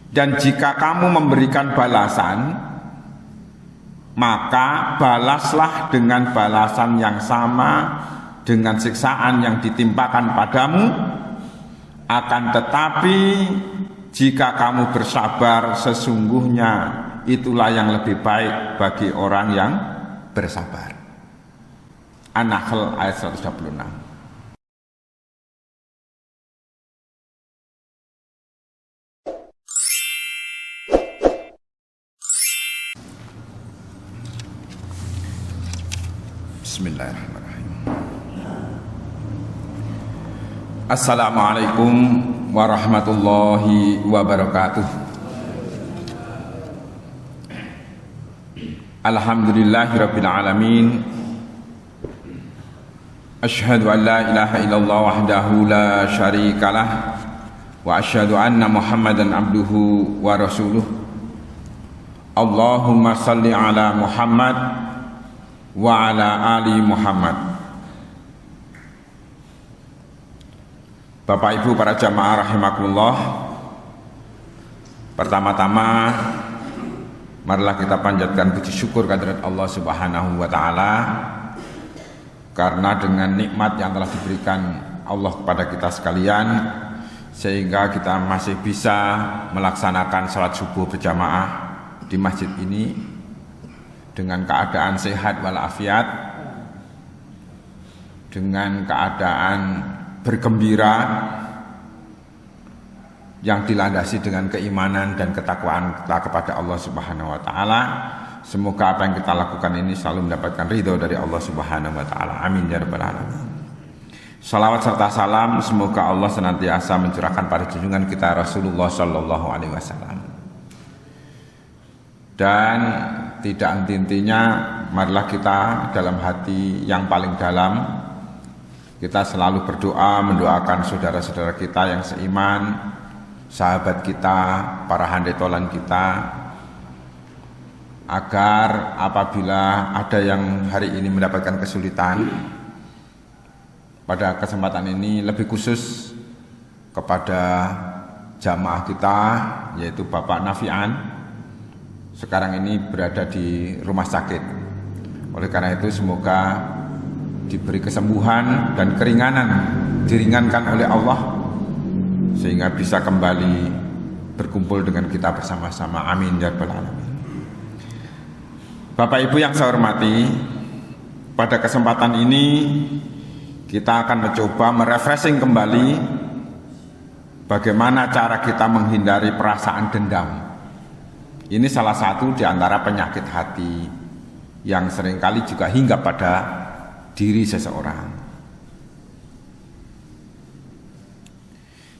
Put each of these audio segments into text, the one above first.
Dan jika kamu memberikan balasan, maka balaslah dengan balasan yang sama dengan siksaan yang ditimpakan padamu. Akan tetapi jika kamu bersabar, sesungguhnya itulah yang lebih baik bagi orang yang bersabar. An-Nahl ayat 126. Bismillahirrahmanirrahim. Assalamualaikum warahmatullahi wabarakatuh. Alhamdulillahirabbil alamin. Asyhadu an la ilaha illallah wahdahu la syarikalah wa asyhadu anna Muhammadan abduhu wa rasuluh. Allahumma salli ala Muhammad wa ala ali Muhammad. Bapak Ibu para jamaah rahimakumullah, pertama-tama marilah kita panjatkan puji syukur kehadirat Allah Subhanahu wa taala, karena dengan nikmat yang telah diberikan Allah kepada kita sekalian, sehingga kita masih bisa melaksanakan salat subuh berjamaah di masjid ini dengan keadaan sehat walafiat, dengan keadaan bergembira yang dilandasi dengan keimanan dan ketakwaan kita kepada Allah Subhanahu wa taala. Semoga apa yang kita lakukan ini selalu mendapatkan ridho dari Allah Subhanahu wa taala. Amin ya rabbal alamin. Salawat serta salam semoga Allah senantiasa mencurahkan pada junjungan kita Rasulullah sallallahu alaihi wasallam. Dan tidak henti-hentinya marilah kita dalam hati yang paling dalam kita selalu berdoa mendoakan saudara-saudara kita yang seiman, sahabat kita, para handetolan kita, agar apabila ada yang hari ini mendapatkan kesulitan, pada kesempatan ini lebih khusus kepada jamaah kita, yaitu Bapak Nafian, sekarang ini berada di rumah sakit. Oleh karena itu semoga diberi kesembuhan dan keringanan, diringankan oleh Allah, sehingga bisa kembali berkumpul dengan kita bersama-sama. Amin ya rabbal alamin. Bapak Ibu yang saya hormati, pada kesempatan ini kita akan mencoba merefreshing kembali bagaimana cara kita menghindari perasaan dendam. Ini salah satu di antara penyakit hati yang seringkali juga hinggap pada diri seseorang.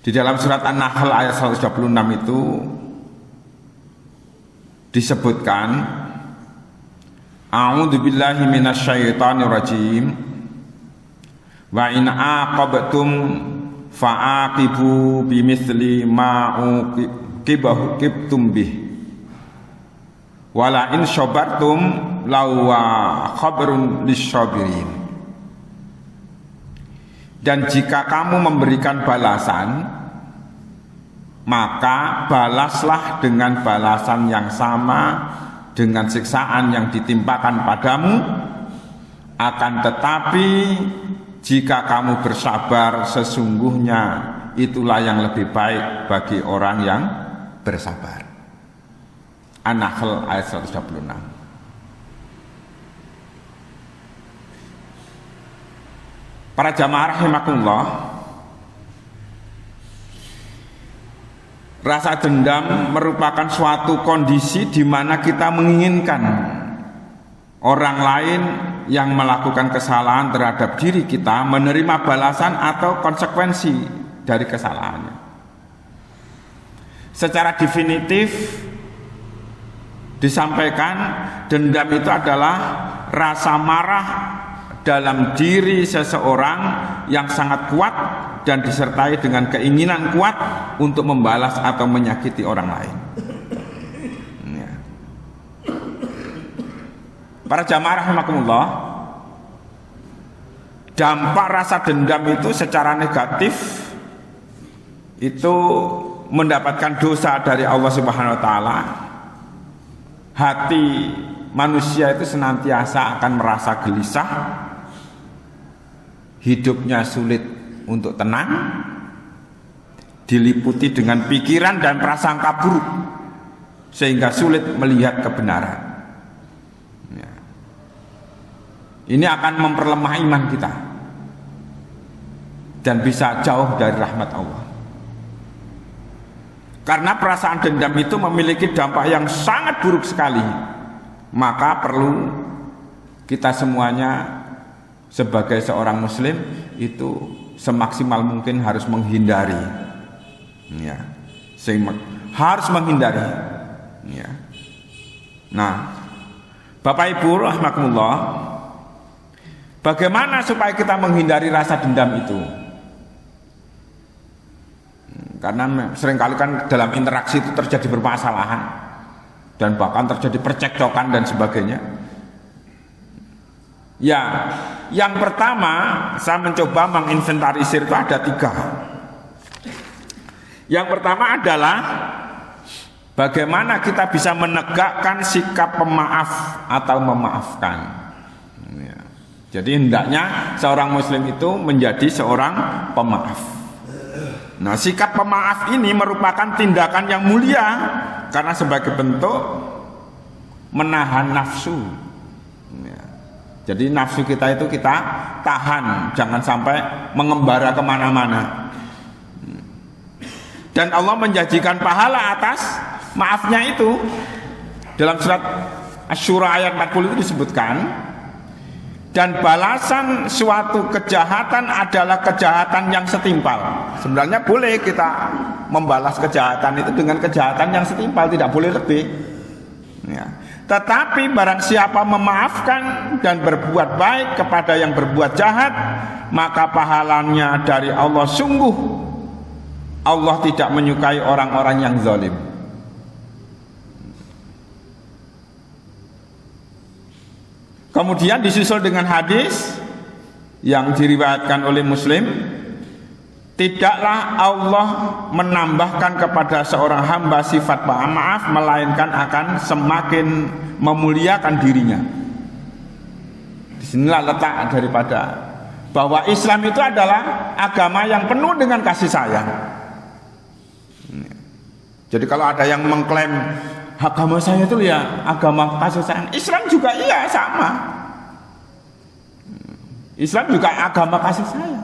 Di dalam surat An-Nahl ayat 126 itu disebutkan, A'udzubillahi minasyaitonir rajim, wa in aqabtum fa'aqibu bimithli ma uqibtum bih. Wala in syabartum lawa khabrun lisyabirin. Dan jika kamu memberikan balasan, maka balaslah dengan balasan yang sama dengan siksaan yang ditimpakan padamu. Akan tetapi jika kamu bersabar, sesungguhnya itulah yang lebih baik bagi orang yang bersabar. An-Nahl ayat 126. Para jamaah rahimakumullah, rasa dendam merupakan suatu kondisi di mana kita menginginkan orang lain yang melakukan kesalahan terhadap diri kita menerima balasan atau konsekuensi dari kesalahannya. Secara definitif disampaikan, dendam itu adalah rasa marah dalam diri seseorang yang sangat kuat dan disertai dengan keinginan kuat untuk membalas atau menyakiti orang lain. Ya. Para jamaah rahimakumullah, dampak rasa dendam itu secara negatif itu mendapatkan dosa dari Allah Subhanahu wa taala, hati manusia itu senantiasa akan merasa gelisah, hidupnya sulit untuk tenang, diliputi dengan pikiran dan prasangka buruk, sehingga sulit melihat kebenaran. Ya. Ini akan memperlemah iman kita dan bisa jauh dari rahmat Allah. Karena perasaan dendam itu memiliki dampak yang sangat buruk sekali, maka perlu kita semuanya sebagai seorang muslim itu semaksimal mungkin harus menghindari, ya, harus menghindari, ya. Nah, Bapak Ibu rahimakumullah, bagaimana supaya kita menghindari rasa dendam itu? Karena seringkali kan dalam interaksi itu terjadi permasalahan dan bahkan terjadi percekcokan dan sebagainya. Ya, yang pertama saya mencoba menginventarisir itu ada 3. Yang pertama adalah bagaimana kita bisa menegakkan sikap pemaaf atau memaafkan. Ya. Jadi hendaknya seorang muslim itu menjadi seorang pemaaf. Nah, sikap pemaaf ini merupakan tindakan yang mulia karena sebagai bentuk menahan nafsu. Ya. Jadi nafsu kita itu kita tahan, jangan sampai mengembara kemana-mana. Dan Allah menjanjikan pahala atas maafnya itu. Dalam surat Asy-Syura ayat 40 itu disebutkan, dan balasan suatu kejahatan adalah kejahatan yang setimpal. Sebenarnya boleh kita membalas kejahatan itu dengan kejahatan yang setimpal, tidak boleh lebih, ya. Tetapi barang siapa memaafkan dan berbuat baik kepada yang berbuat jahat, maka pahalanya dari Allah. Sungguh Allah tidak menyukai orang-orang yang zalim. Kemudian disusul dengan hadis yang diriwayatkan oleh Muslim, tidaklah Allah menambahkan kepada seorang hamba sifat maaf, melainkan akan semakin memuliakan dirinya. Disinilah letak daripada bahwa Islam itu adalah agama yang penuh dengan kasih sayang. Jadi kalau ada yang mengklaim agama saya itu ya agama kasih sayang, Islam juga iya sama. Islam juga agama kasih sayang.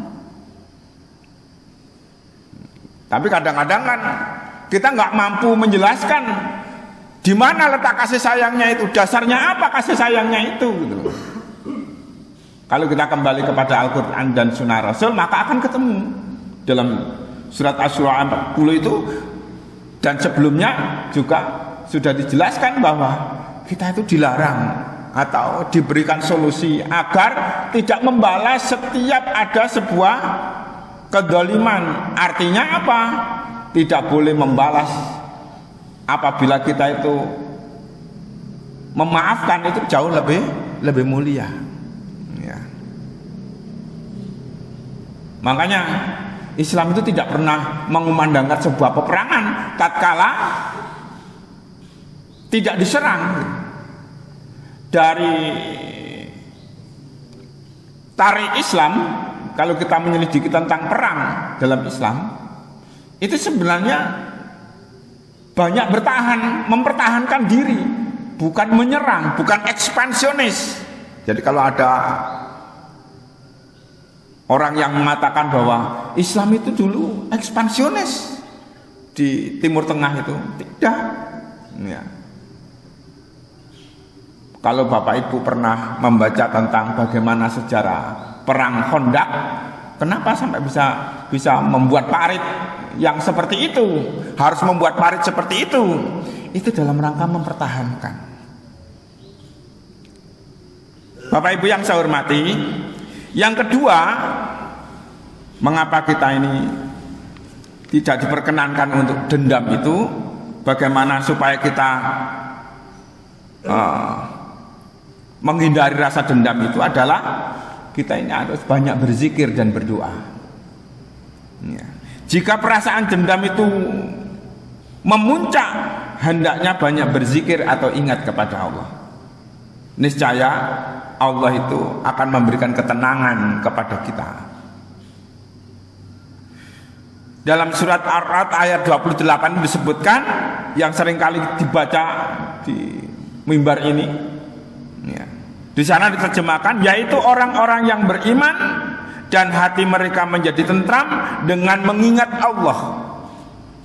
Tapi kadang-kadang kan kita nggak mampu menjelaskan di mana letak kasih sayangnya itu, dasarnya apa kasih sayangnya itu, gitu. Kalau kita kembali kepada Al-Quran dan Sunnah Rasul, maka akan ketemu dalam surat Asy-Syura 40 itu, dan sebelumnya juga sudah dijelaskan bahwa kita itu dilarang atau diberikan solusi agar tidak membalas setiap ada sebuah kedzaliman. Artinya apa? Tidak boleh membalas apabila kita itu memaafkan, itu jauh lebih mulia, ya. Makanya Islam itu tidak pernah mengumandangkan sebuah peperangan tatkala tidak diserang. Dari tarikh Islam, kalau kita menyelidiki tentang perang dalam Islam, itu sebenarnya banyak bertahan, mempertahankan diri, bukan menyerang, bukan ekspansionis. Jadi kalau ada orang yang mengatakan bahwa Islam itu dulu ekspansionis di Timur Tengah, itu tidak, ya. Kalau Bapak Ibu pernah membaca tentang bagaimana sejarah perang Khandaq, kenapa sampai bisa membuat parit yang seperti itu, harus membuat parit seperti itu dalam rangka mempertahankan. Bapak Ibu yang saya hormati, yang kedua, mengapa kita ini tidak diperkenankan untuk dendam itu, bagaimana supaya kita menghindari rasa dendam itu adalah kita ini harus banyak berzikir dan berdoa, ya. Jika perasaan dendam itu memuncak hendaknya banyak berzikir atau ingat kepada Allah. Niscaya Allah itu akan memberikan ketenangan kepada kita. Dalam surat Ar-Ra'd ayat 28 disebutkan, yang seringkali dibaca di mimbar ini, ya, di sana diterjemahkan, yaitu orang-orang yang beriman dan hati mereka menjadi tentram dengan mengingat Allah.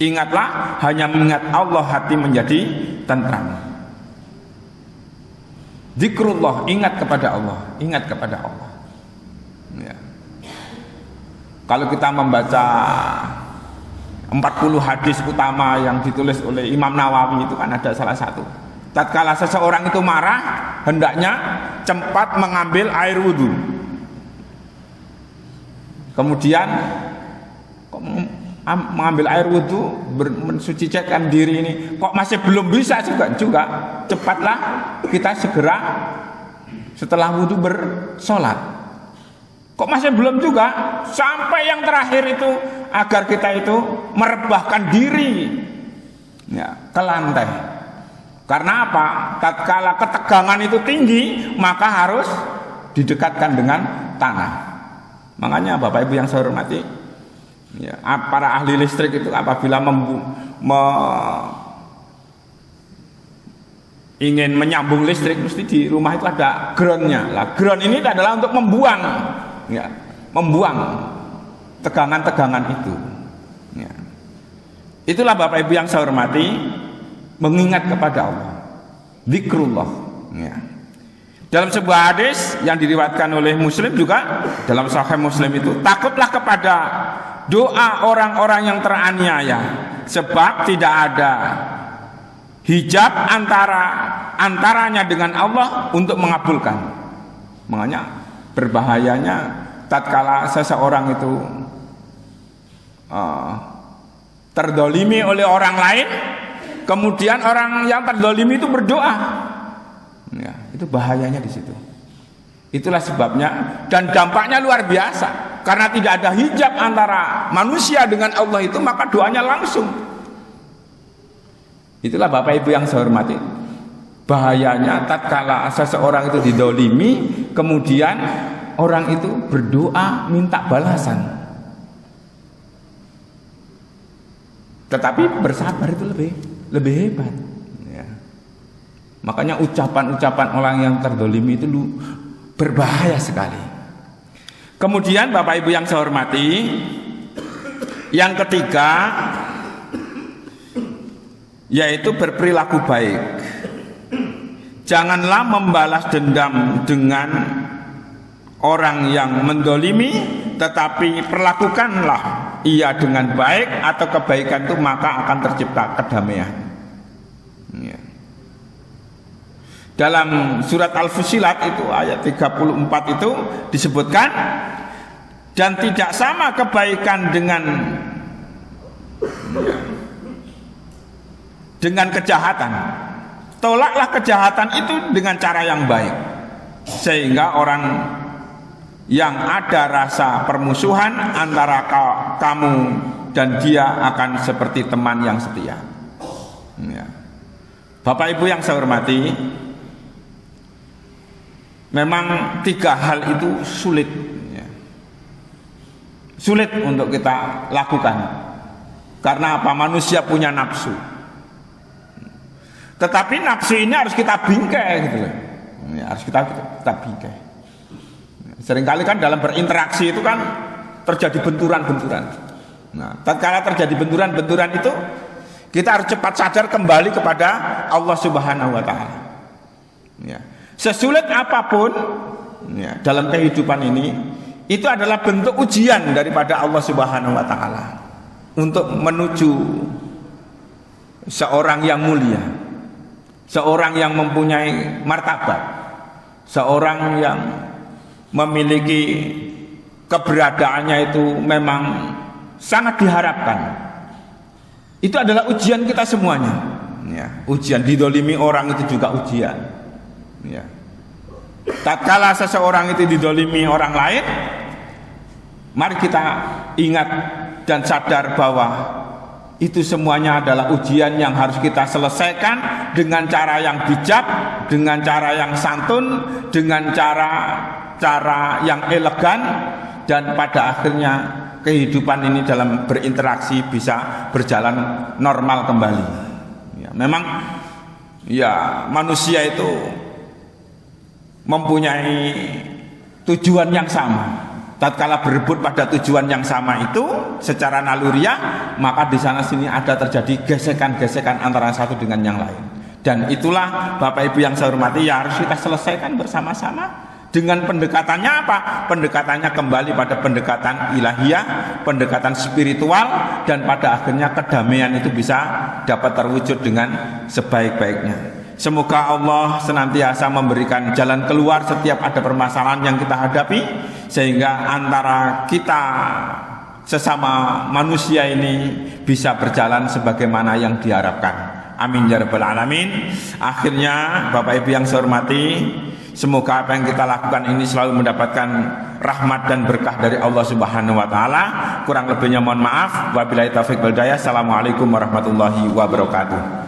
Ingatlah, hanya mengingat Allah hati menjadi tentram. Zikrullah, ingat kepada Allah, ingat kepada Allah. Ya. Kalau kita membaca 40 hadis utama yang ditulis oleh Imam Nawawi, itu kan ada salah satu. Tatkala seseorang itu marah, hendaknya cepat mengambil air wudhu. Kemudian mengambil air wudhu, mensucikan diri ini, kok masih belum bisa juga cepatlah kita segera setelah wudhu bersolat. Kok masih belum juga, sampai yang terakhir itu agar kita itu merebahkan diri, ya, ke lantai. Karena apa? Tatkala ketegangan itu tinggi, maka harus didekatkan dengan tanah. Makanya Bapak Ibu yang saya hormati, ya, para ahli listrik itu apabila ingin menyambung listrik, mesti di rumah itu ada groundnya. Lah, ground ini adalah untuk membuang, ya, membuang tegangan-tegangan itu. Ya. Itulah Bapak Ibu yang saya hormati, mengingat kepada Allah, zikrullah. Ya. Dalam sebuah hadis yang diriwayatkan oleh Muslim juga, dalam Sahih Muslim itu, takutlah kepada doa orang-orang yang teraniaya, sebab tidak ada hijab antaranya dengan Allah untuk mengabulkan. Makanya berbahayanya tatkala seseorang itu terdolimi oleh orang lain, kemudian orang yang terdolimi itu berdoa, ya, itu bahayanya di situ. Itulah sebabnya, dan dampaknya luar biasa, karena tidak ada hijab antara manusia dengan Allah itu, maka doanya langsung. Itulah Bapak Ibu yang saya hormati, bahayanya tatkala seseorang itu didolimi, kemudian orang itu berdoa minta balasan. Tetapi bersabar itu lebih hebat, ya. Makanya ucapan-ucapan orang yang terdolimi itu berbahaya sekali. Kemudian Bapak Ibu yang saya hormati, yang ketiga yaitu berperilaku baik. Janganlah membalas dendam dengan orang yang mendolimi, tetapi perlakukanlah ia dengan baik atau kebaikan itu, maka akan tercipta kedamaian. Ya. Dalam surat Al-Fussilat itu ayat 34 itu disebutkan, dan tidak sama kebaikan dengan kejahatan. Tolaklah kejahatan itu dengan cara yang baik, sehingga orang yang ada rasa permusuhan antara kamu dan dia akan seperti teman yang setia. Ya. Bapak Ibu yang saya hormati, memang tiga hal itu sulit, ya, sulit untuk kita lakukan. Karena apa? Manusia punya nafsu. Tetapi nafsu ini harus kita bingkai, gitu loh. Ya, harus kita bingkai. Seringkali kan dalam berinteraksi itu kan terjadi benturan-benturan. Nah, tatkala terjadi benturan-benturan itu, kita harus cepat sadar kembali kepada Allah Subhanahu wa taala. Ya. Sesulit apapun, ya, dalam kehidupan ini, itu adalah bentuk ujian daripada Allah Subhanahu wa taala untuk menuju seorang yang mulia, seorang yang mempunyai martabat, seorang yang memiliki keberadaannya itu memang sangat diharapkan. Itu adalah ujian kita semuanya, ya. Ujian didolimi orang itu juga ujian, ya. Tatkala seseorang itu didolimi orang lain, mari kita ingat dan sadar bahwa Itu semuanya adalah ujian yang harus kita selesaikan dengan cara yang bijak, dengan cara yang santun, dengan cara yang elegan, dan pada akhirnya kehidupan ini dalam berinteraksi bisa berjalan normal kembali. Ya, memang ya manusia itu mempunyai tujuan yang sama. Tatkala berebut pada tujuan yang sama itu secara naluriah, maka di sana sini ada terjadi gesekan-gesekan antara satu dengan yang lain. Dan itulah Bapak Ibu yang saya hormati, ya harus kita selesaikan bersama-sama. Dengan pendekatannya apa? Pendekatannya kembali pada pendekatan ilahiyah, pendekatan spiritual, dan pada akhirnya kedamaian itu bisa dapat terwujud dengan sebaik-baiknya. Semoga Allah senantiasa memberikan jalan keluar setiap ada permasalahan yang kita hadapi, sehingga antara kita sesama manusia ini bisa berjalan sebagaimana yang diharapkan. Amin ya rabbal alamin. Akhirnya Bapak Ibu yang saya hormati, semoga apa yang kita lakukan ini selalu mendapatkan rahmat dan berkah dari Allah Subhanahu wa taala. Kurang lebihnya mohon maaf. Wabillahi taufiq wal hidayah. Assalamualaikum warahmatullahi wabarakatuh.